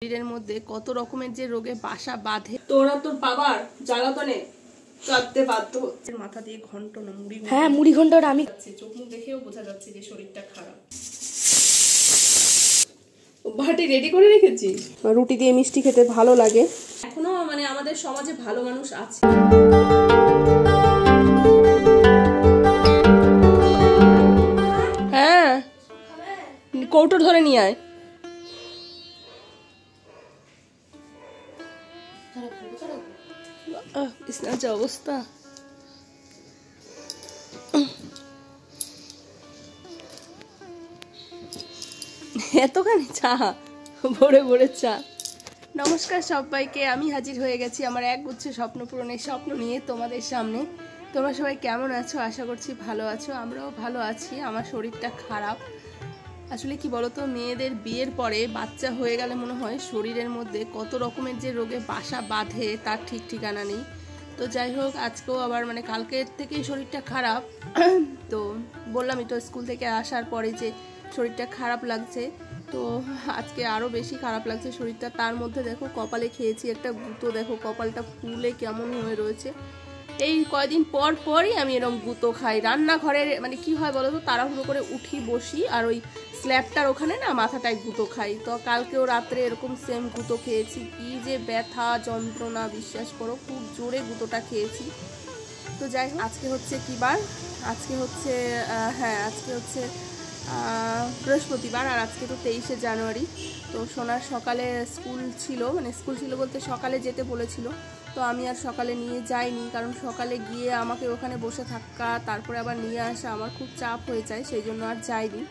শরীরের মধ্যে কত রকমের যে রোগে বাসা বাঁধে। তোরা তোর বাবার জ্বালাতনে কাঁদতে বাধ্য হচ্ছে। মাথা দিয়ে ঘন্ট না মুড়ি, হ্যাঁ মুড়ি ঘন্টটা আমি চোখ মুখ দেখেও বোঝা যাচ্ছে যে শরীরটা খারাপ। বাটি রেডি করে রেখেছিস? রুটি দিয়ে মিষ্টি খেতে ভালো লাগে। এখনো মানে আমাদের সমাজে ভালো মানুষ আছে। হ্যাঁ কৌটো ধরে নিয়ে আয়। যা অবস্থা, এতখানি চা, ভরে ভরে চা। নমস্কার সবাইকে, আমি হাজির হয়ে গেছি আমার একগুচ্ছ স্বপ্ন পূরণের স্বপ্ন নিয়ে তোমাদের সামনে। তোমরা সবাই কেমন আছো? আশা করছি ভালো আছো, আমরাও ভালো আছি। আমার শরীরটা খারাপ। আসলে কি বলতো, মেয়েদের বিয়ের পরে বাচ্চা হয়ে গেলে মনে হয় শরীরের মধ্যে কত রকমের যে রোগে বাসা বাঁধে তার ঠিক ঠিকানা নেই। তো যাই হোক, আজকেও আবার মানে কালকের থেকেই শরীরটা খারাপ। তো বললামই তো স্কুল থেকে আসার পরে যে শরীরটা খারাপ লাগছে, তো আজকে আরও বেশি খারাপ লাগছে শরীরটা। তার মধ্যে দেখো কপালে খেয়েছি একটা গুঁতো, দেখো কপালটা ফুলে কেমন হয়ে রয়েছে। এই কয়দিন পর পরই আমি এরকম গুঁতো খাই। রান্নাঘরের মানে কি হয় বলো তো, তাড়াহুড়ো করে উঠি বসি আর ওই স্ল্যাবটার ওখানে না মাথাটায় গুঁতো খাই। তো কালকেও রাত্রে এরকম সেম গুঁতো খেয়েছি। কি যে ব্যথা যন্ত্রণা, বিশ্বাস করো খুব জোরে গুঁতোটা খেয়েছি। তো যাই হোক, আজকে হচ্ছে কি বার? আজকে হচ্ছে আজকে হচ্ছে বৃহস্পতিবার, আর আজকে তো 23শে জানুয়ারি। তো সোনার সকালে স্কুল ছিল, মানে স্কুল ছিল বলতে সকালে যেতে বলেছিল। তো আমি আর সকালে নিয়ে যাইনি, কারণ সকালে গিয়ে আমাকে ওখানে বসে থাকা তারপরে আবার নিয়ে আসা আমার খুব চাপ হয়ে যায়, সেই জন্য আর যাইনি।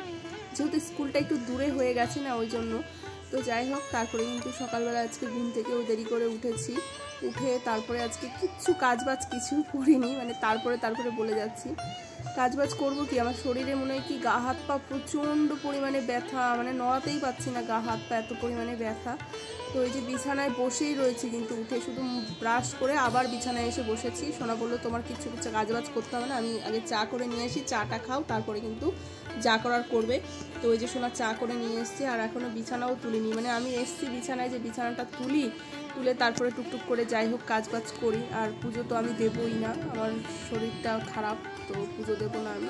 যেহেতু স্কুলটা একটু দূরে হয়ে গেছে না, ওই জন্য। তো যাই হোক, তারপরে কিন্তু সকালবেলা আজকে ঘুম থেকেও দেরি করে উঠেছি। উঠে তারপরে আজকে কিচ্ছু কাজবাজ কিছু করিনি, মানে তারপরে বলে যাচ্ছি। কাজবাজ করবো কি, আমার শরীরে মনে হয় কি গা হাত পা প্রচণ্ড পরিমাণে ব্যথা, মানে নড়াতেই পারছি না গা হাত পা, এত পরিমাণে ব্যথা। তো এই যে বিছানায় বসেই রয়েছি, কিন্তু উঠে শুধু ব্রাশ করে আবার বিছানায় এসে বসেছি। সোনা বললো তোমার কিছু কাজবাজ করতে হবে না, আমি আগে চা করে নিয়ে আসি, চাটা খাও, তারপরে কিন্তু যা করার করবে। তো ওই যে সোনা চা করে নিয়ে এসছি, আর এখনও বিছানাও তুলিনি। মানে আমি এসছি বিছানায়, যে বিছানাটা তুলে তারপরে টুকটুক করে যাই হোক কাজবাজ করি। আর পুজো তো আমি দেবই না, আমার শরীরটা খারাপ, তো পুজো দেবো না আমি।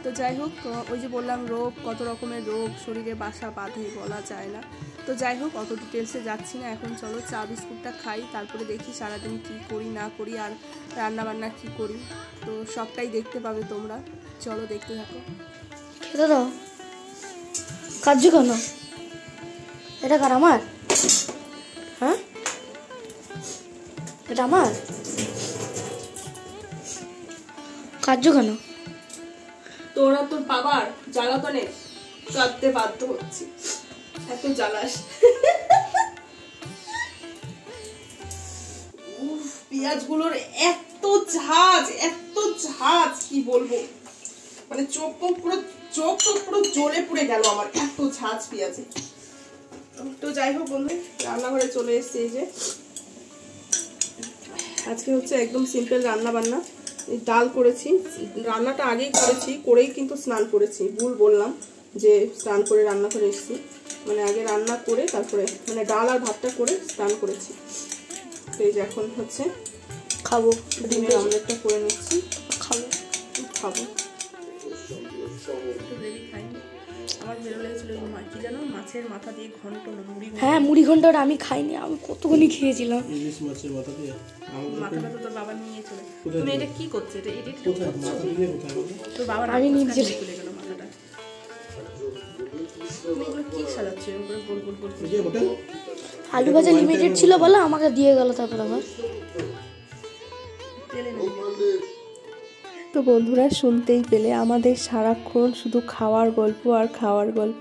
তো যাই হোক, ওই যে বললাম রোগ, কত রকমের রোগ শরীরে বাসা বাঁধে বলা যায় না। তো যাই হোক, অত ডিটেলসে যাচ্ছি না এখন। চলো চা বিস্কুটটা খাই, তারপরে দেখি সারাদিন কি করি না করি, আর রান্নাবান্না কি করি, তো সবটাই দেখতে পাবে তোমরা। চলো দেখতে থাকো। খেতে দাও। কাজু কেন? এটা কার? আমার? হ্যাঁ এটা আমার। কাজু কেন? তোরা তোর বাবার জ্বালাতনে কাঁদতে বাধ্য হচ্ছি, এত জ্বালাস। পেঁয়াজগুলোর এত ঝাঁজ কি বলবো, মানে চোখ পুরো জ্বলে পুড়ে গেল আমার, এত ঝাঁজ পেঁয়াজে। তো যাই হোক বন্ধু, রান্নাঘরে চলে এসছে। এই যে আজকে হচ্ছে একদম সিম্পল রান্না বান্না। ডাল করেছি, রান্নাটা আগেই করেই কিন্তু স্নান করেছি। ভুল বললাম যে স্নান করে রান্নাঘরে এসেছি, মানে আগে রান্না করে তারপরে মানে ডাল আর ভাতটা করে স্নান করেছি। তো এই যে এখন হচ্ছে খাবো, ডিমের অমলেটটা করে নিচ্ছি, খাবো। আমার ভালো লেগেছিল কি জানো, মাছের মাথা দিয়ে ঘন্ট না মুড়ি। হ্যাঁ মুড়ি ঘন্টটা আমি খাইনি, আমি কতক্ষণই খেয়েছিলাম। ইলিশ মাছের মাথা দিয়ে মাথাটা তো তোর বাবা নিয়ে চলে। তুমি এটা কি করছো? এটা এডিট কোথায় মাথা দিয়ে কোথায়? তোর বাবা আমি নিয়ে চলে গেল মাথাটা। তুমি এগুলো কি সাজাচ্ছো গোল গোল গোল? আলু ভাজা লিমিটেড ছিল বলে আমাকে দিয়ে গেল, তারপর আবার তো বন্ধুরা শুনতেই পেলে আমাদের সারাক্ষণ শুধু খাওয়ার গল্প আর খাওয়ার গল্প।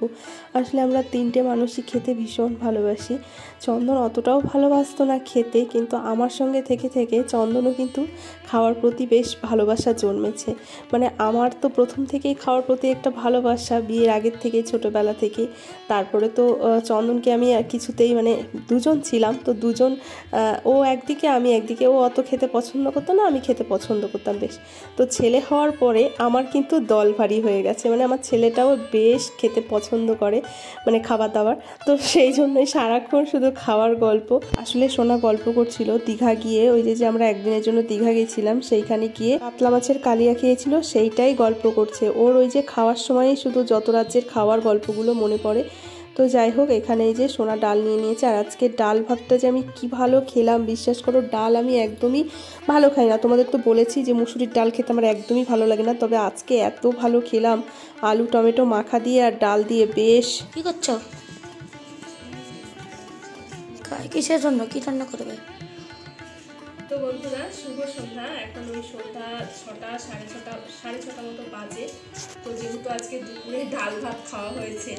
আসলে আমরা তিনটে মানুষই খেতে ভীষণ ভালোবাসি। চন্দন অতটাও ভালোবাসতো না খেতে, কিন্তু আমার সঙ্গে থেকে থেকে চন্দনও কিন্তু খাওয়ার প্রতি বেশ ভালোবাসা জন্মেছে। মানে আমার তো প্রথম থেকেই খাওয়ার প্রতি একটা ভালোবাসা, বিয়ের আগের থেকে, ছোটোবেলা থেকে। তারপরে তো চন্দনকে আমি কিছুতেই মানে দুজন ছিলাম, তো দুজন, ও একদিকে আমি একদিকে। ও অত খেতে পছন্দ করতো না, আমি খেতে পছন্দ করতাম বেশ। তো ছেলে হওয়ার পরে আমার কিন্তু দল ভারী হয়ে গেছে, মানে আমার ছেলেটাও বেশ খেতে পছন্দ করে, মানে খাবার দাবার। তো সেই জন্যই সারাক্ষণ শুধু খাওয়ার গল্প। আসলে সোনা গল্প করছিল দীঘা গিয়ে, ওই যে আমরা একদিনের জন্য দীঘা গেছিলাম, সেইখানে গিয়ে কাতলা মাছের কালিয়া খেয়েছিল, সেইটাই গল্প করছে। ওর ওই যে খাওয়ার সময়ই শুধু যত রাজ্যের খাওয়ার গল্পগুলো মনে পড়ে। তো যাই হোক, এখানে এই যে সোনা ডাল নিয়ে নিয়েছে, আর আজকে ডাল ভাতটা যে আমি কি ভালো খেলাম, বিশ্বাস করো। ডাল আমি একদমই ভালো খাই না, তোমাদের তো বলেছি যে মুসুরির ডাল খেতে আমার একদমই ভালো লাগে না, তবে আজকে এত ভালো খেলাম আলু টমেটো মাখা দিয়ে আর ডাল দিয়ে। বেশ কি করছো? কিসের জন্য কি রান্না করবে? তো বন্ধুরা, শুভ সন্ধ্যা। এখন ওই সন্ধ্যা 6টা সাড়ে ছটা মতো বাজে। তো যেহেতু আজকে দুপুরে ডাল ভাত খাওয়া হয়েছে,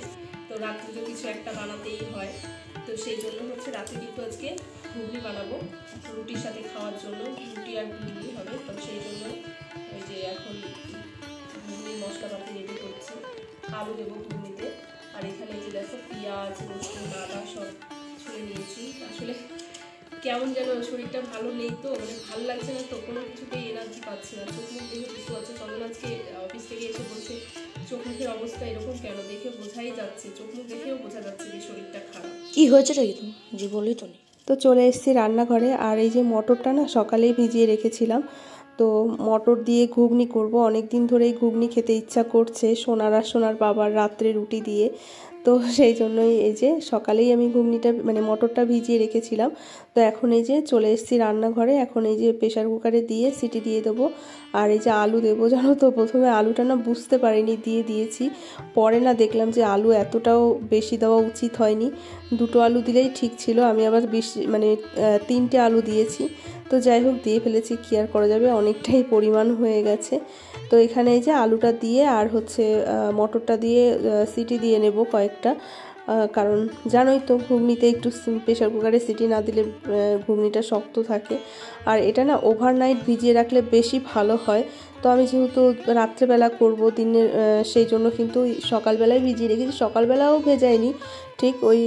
তো রাত্রে তো কিছু একটা বানাতেই হয়। তো সেই জন্য হচ্ছে রাতে কিন্তু আজকে ঘুগনি বানাবো রুটির সাথে খাওয়ার জন্য। রুটি আর ঘুগনি হবে, তো সেই জন্য ওই যে এখন ঘুগনির মশলাপাতি রেডি করছি। আলু দেবো ঘুগনিতে, আর এখানে এই যে দেখো পেঁয়াজ রসুন আদা সব ছুঁড়ে নিয়েছি। আসলে কেমন যেন শরীরটা ভালো নেই, তো মানে ভালো লাগছে না, তো কোনো কিছুতেই এনার্জি পাচ্ছি না। চোখ মুখ দেখে বুঝতে পারছে, চন্দন আজকে অফিস থেকে এসে বলছে চোখ মুখের অবস্থা এরকম কেন, দেখে বোঝাই যাচ্ছে, চোখ মুখ দেখেও বোঝা যাচ্ছে যে শরীরটা খারাপ। কি হয়েছে নাকি তুমি যে বললি তো? তো চলে এসেছি রান্নাঘরে, আর এই যে মটরটা না সকালেই ভিজিয়ে রেখেছিলাম, তো মটর দিয়ে ঘুগনি করব। অনেক দিন ধরেই ঘুগনি খেতে ইচ্ছা করছে সোনার আর সোনার বাবার রাত্রে রুটি দিয়ে। তো সেই জন্যই এই যে সকালেই আমি ঘুগনিটা মানে মটরটা ভিজিয়ে রেখেছিলাম। তো এখন এই যে চলে এসেছি রান্নাঘরে, এখন এই যে প্রেশার কুকারে দিয়ে সিটি দিয়ে দেবো। আর এই যে আলু দেবো, জানো তো প্রথমে আলুটা না বুঝতে পারিনি, দিয়ে দিয়েছি। পরে না দেখলাম যে আলু এতটাও বেশি দেওয়া উচিত হয়নি, 2টো আলু দিলেই ঠিক ছিল। আমি আবার বেশি মানে 3টে আলু দিয়েছি। তো যাই হোক, দিয়ে ফেলেছি, কি আর করা যাবে, অনেকটাই পরিমাণ হয়ে গেছে। তো এখানে এই যে আলুটা দিয়ে আর হচ্ছে মটরটা দিয়ে সিটি দিয়ে নেব কয়েকটা, কারণ জানোই তো ঘুগনিতে একটু প্রেশার কুকারে সিটি না দিলে ঘুগনিটা শক্ত থাকে। আর এটা না ওভারনাইট ভিজিয়ে রাখলে বেশি ভালো হয়। তো আমি যেহেতু রাত্রেবেলা করব দিনের, সেই জন্য কিন্তু সকালবেলায় ভিজিয়ে রেখেছি। সকালবেলাও ভেজাইনি, ঠিক ওই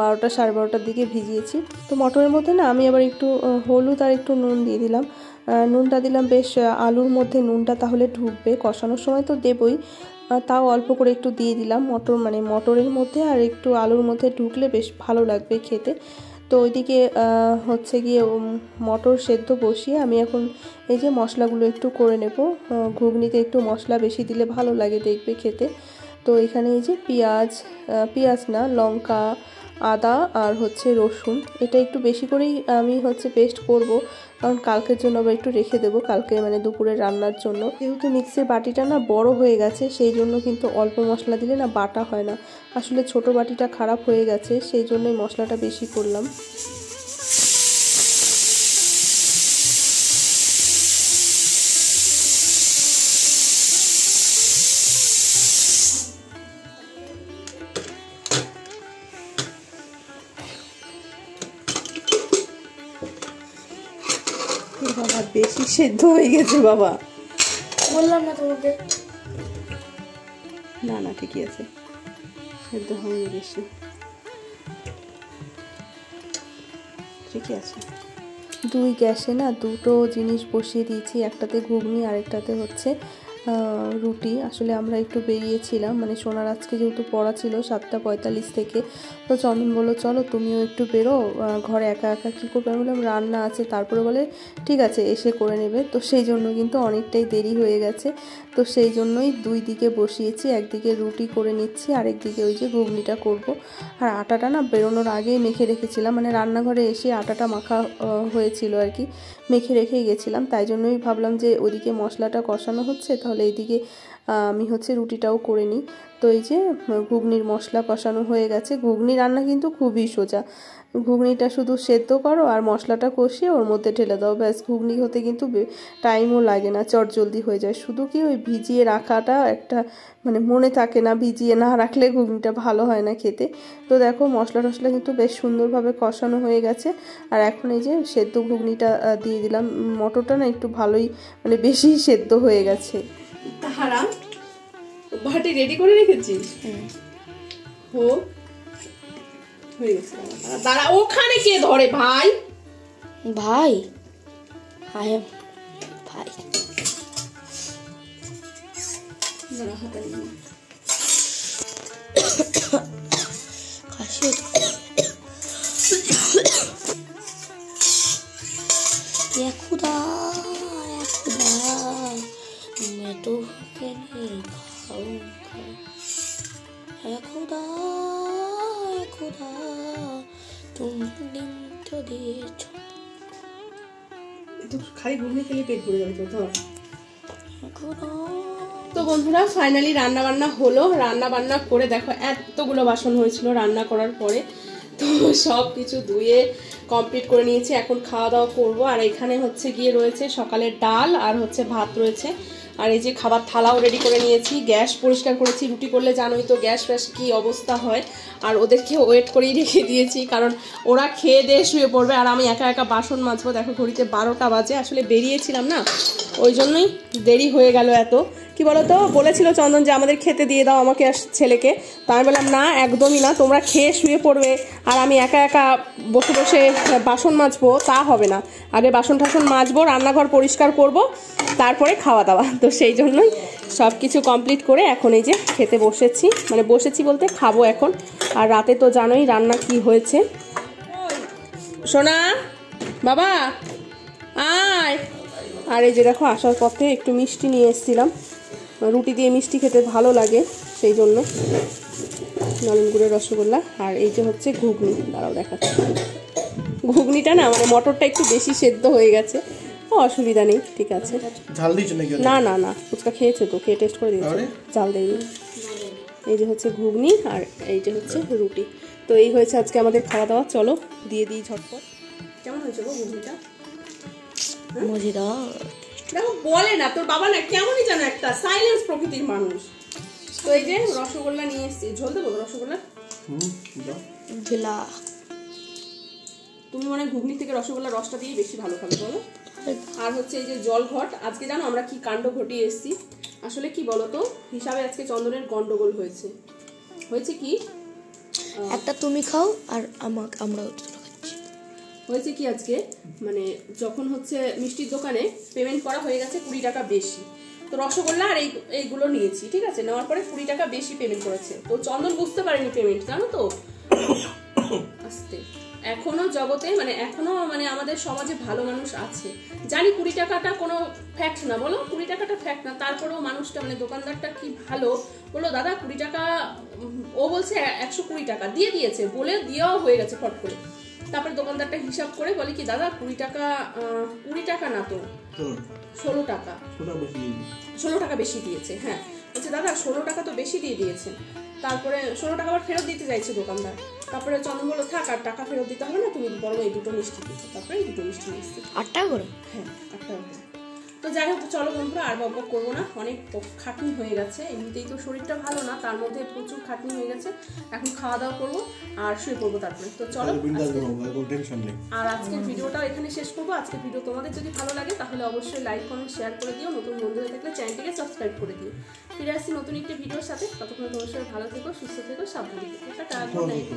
12টা সাড়ে 12টার দিকে ভিজিয়েছি। তো মটরের মধ্যে না আমি আবার একটু হলুদ আর একটু নুন দিয়ে দিলাম। নুনটা দিলাম বেশ, আলুর মধ্যে নুনটা তাহলে ঢুকবে, কষানোর সময় তো দেবই, তাও অল্প করে একটু দিয়ে দিলাম মটরের মধ্যে, আর একটু আলুর মধ্যে ঢুকলে বেশ ভালো লাগবে খেতে। তো ওইদিকে হচ্ছে গিয়ে মটর সেদ্ধ বসিয়ে আমি এখন এই যে মশলাগুলো একটু করে নেব। ঘুগনিতে একটু মশলা বেশি দিলে ভালো লাগে দেখবে খেতে। তো এখানে এই যে পেঁয়াজ না লঙ্কা আদা আর হচ্ছে রসুন, এটা একটু বেশি করেই আমি হচ্ছে পেস্ট করব, কারণ কালকের জন্য আবার একটু রেখে দেবো, কালকে মানে দুপুরে রান্নার জন্য। যেহেতু মিক্সির বাটিটা না বড় হয়ে গেছে, সেই জন্য কিন্তু অল্প মশলা দিলে না বাটা হয় না। আসলে ছোট বাটিটা খারাপ হয়ে গেছে, সেই জন্যই মশলাটা বেশি করলাম। বাবা বেশি সেদ্ধ হয়ে গেছে বাবা, বললাম না তোমাকে। না না ঠিকই আছে, সেদ্ধ হয়নি বেশি, ঠিকই আছে। 2 গ্যাসে না 2টো জিনিস বসিয়ে দিয়েছি, একটাতে ঘুগনি আরেকটাতে হচ্ছে রুটি। আসলে আমরা একটু বেরিয়েছিলাম, মানে সোনার আজকে যেহেতু পড়া ছিল 7:45 থেকে, তো চন্দন বললো চলো তুমিও একটু বেরো, ঘরে একা একা কী করবে। আমি বললাম রান্না আছে, তারপরে বলে ঠিক আছে এসে করে নেবে। তো সেই জন্য কিন্তু অনেকটাই দেরি হয়ে গেছে, তো সেই জন্যই 2 দিকে বসিয়েছি, একদিকে রুটি করে নিচ্ছি আর একদিকে ওই যে ঘুগনিটা করব। আর আটাটা না বেরোনোর আগেই মেখে রেখেছিলাম, মানে রান্নাঘরে এসে আটাটা মাখা হয়েছিল আর কি, মেখে রেখেই গেছিলাম। তাই জন্যই ভাবলাম যে ওইদিকে মশলাটা কষানো হচ্ছে, তাহলে এইদিকে আমি হচ্ছে রুটিটাও করে নিই। তো এই যে ঘুগনির মশলা কষানো হয়ে গেছে। ঘুগনি রান্না কিন্তু খুবই সোজা, ঘুগনিটা শুধু সেদ্ধ করো আর মশলাটা কষিয়ে ওর মধ্যে ঢেলে দাও, ব্যাস। ঘুগনি হতে কিন্তু টাইমও লাগে না, চটজলদি হয়ে যায়। শুধু কি ওই ভিজিয়ে রাখাটা একটা মানে মনে থাকে না, ভিজিয়ে না রাখলে ঘুগনিটা ভালো হয় না খেতে। তো দেখো মশলা টশলা কিন্তু বেশ সুন্দরভাবে কষানো হয়ে গেছে। আর এখন এই যে সেদ্ধ ঘুগনিটা দিয়ে দিলাম। মটরটা না একটু ভালোই মানে বেশি সেদ্ধ হয়ে গেছে। তাহারা বাটি রেডি করে রেখেছিস? হয়ে গেছে। দাঁড়া, ওখানে কে ধরে ভাই? ভাই ভাই ভাই কাশি खुदा मैं तो खाऊंगा खुदा तुम दिन तो दिएছো তো খালি ঘুগনি খেলে পেট ভরে যাবে তো। खुदा তো বন্ধুরা ফাইনালি রান্না বান্না হলো। রান্না বান্না করে দেখো এতগুলো বাসন হয়েছিল রান্না করার পরে, তো সব কিছু ধুয়ে কমপ্লিট করে নিয়েছি। এখন খাওয়া দাওয়া করবো। আর এখানে হচ্ছে গিয়ে রয়েছে সকালের ডাল আর হচ্ছে ভাত রয়েছে। আর এই যে খাবার থালাও রেডি করে নিয়েছি, গ্যাস পরিষ্কার করেছি। রুটি করলে জানোই তো গ্যাস ফ্যাস কী অবস্থা হয়। আর ওদেরকে ওয়েট করেই রেখে দিয়েছি, কারণ ওরা খেয়ে দিয়ে শুয়ে পড়বে আর আমি একা একা বাসন মাজবো। দেখো ঘড়িতে 12টা বাজে, আসলে বেরিয়েছিলাম না, ওই জন্যই দেরি হয়ে গেল এত। কি বলতো, বলেছিল চন্দন যে আমাদের খেতে দিয়ে দাও আমাকে আর ছেলেকে। তো আমি বললাম না, একদমই না, তোমরা খেয়ে শুয়ে পড়বে আর আমি একা একা বসে বসে বাসন মাজবো, তা হবে না। আগে বাসন টাসন মাজবো, রান্নাঘর পরিষ্কার করব, তারপরে খাওয়া দাওয়া। তো সেই জন্যই সব কিছু কমপ্লিট করে এখন এই যে খেতে বসেছি, মানে বসেছি বলতে খাবো এখন। আর রাতে তো জানোই রান্না কি হয়েছে। সোনা বাবা আয়। আর এই যে দেখো আসার পথে একটু মিষ্টি নিয়ে এসেছিলাম, রুটি দিয়ে মিষ্টি খেতে ভালো লাগে, সেই জন্য নলেন গুড়ের রসগোল্লা। আর এই যে হচ্ছে ঘুগনি, দাঁড়াও দেখাচ্ছি। ঘুগনিটা না মানে মটরটা একটু বেশি সেদ্ধ হয়ে গেছে, অসুবিধা নেই, ঠিক আছে। ঝাল দিয়েছো নাকি? না না না, ফুচকা খেয়েছে তো, খেয়ে টেস্ট করে দিয়েছে, ঝাল দেয়নি। এই যে হচ্ছে ঘুগনি আর এই যে হচ্ছে রুটি। তো এই হয়েছে আজকে আমাদের খাওয়া দাওয়া। চলো দিয়ে দিই ঝটপট। কেমন হয়েছে গো ঘুগনিটা? মজাদার। দেখো বলে না, তোর বাবা না কেমনই জানো একটা সাইলেন্স প্রকৃতির মানুষ। তো এই যে রসগোল্লা নিয়ে এসেছি, ঝোল দেবো রসগোল্লা। ঝোলা তুমি মানে ঘুগনি থেকে রসগোল্লা রসটা দিয়ে বেশি ভালো খাবে বলো। আর হচ্ছে এই যে জল ঘট। আজকে জানো আমরা কি কাণ্ড ঘটিয়ে এসেছি? আসলে কি বলতো, হিসাবে আজকে চন্দনের গন্ডগোল হয়েছে। হয়েছে কি, একটা তুমি খাও আর আমরা খাচ্ছি। হয়েছে কি আজকে, মানে যখন হচ্ছে মিষ্টির দোকানে পেমেন্ট করা হয়ে গেছে 20 টাকা বেশি, তো রসগোল্লা আর এইগুলো নিয়েছি, ঠিক আছে। নেওয়ার পরে 20 টাকা বেশি পেমেন্ট করেছে। তো চন্দন বুঝতে পারেনি পেমেন্ট, জানো তো। আস্তে এখনো জগতে মানে এখনো মানে আমাদের সমাজে ভালো মানুষ আছে, জানি 20 টাকাটা কোনো ফ্যাক্ট না, বলো 20 টাকাটা ফ্যাক্ট না, তারপরেও মানুষটা মানে দোকানদারটা কি ভালো বললো, দাদা 20 টাকা, ও বলছে 120 টাকা দিয়ে দিয়েছে, বলে দেওয়াও হয়ে গেছে ফট করে। তারপরে দোকানদারটা হিসাব করে বলে কি, দাদা 20 টাকা না তো 16 টাকা, 16 টাকা বেশি দিয়েছে। হ্যাঁ বলছে দাদা 16 টাকা তো বেশি দিয়ে দিয়েছেন। তারপরে 16 টাকা আবার ফেরত দিতে চাইছে দোকানদার। তারপরে চন্দন বললো থাক, আর টাকা ফেরত দিতে হবে না, তুমি বরং এই দুটো মিষ্টি দিতে। তারপরে এই দুটো মিষ্টি নিয়ে এসেছি। 8 টাকা করে? হ্যাঁ 8 টাকা করে। তো যাই হোক চলো বন্ধুরা, আর বকবক করবো না, অনেক খাটনি হয়ে গেছে, এমনিতেই তো শরীরটা ভালো না, তার মধ্যে প্রচুর খাটনি হয়ে গেছে। এখন খাওয়া দাওয়া করবো আর শুয়ে পড়বো তারপরে। তো চলো, আর আজকের ভিডিওটাও এখানে শেষ করবো। আজকের ভিডিও তোমাদের যদি ভালো লাগে তাহলে অবশ্যই লাইক কমেন্ট শেয়ার করে দিও, নতুন বন্ধু হয়ে থাকলে চ্যানেলটিকে সাবস্ক্রাইব করে দিও। ফিরে আসছি নতুন একটি ভিডিওর সাথে, ততক্ষণ তোমার সবাই ভালো থেকো, সুস্থ থেকো, সাবধানে থেকো। Tata, good night.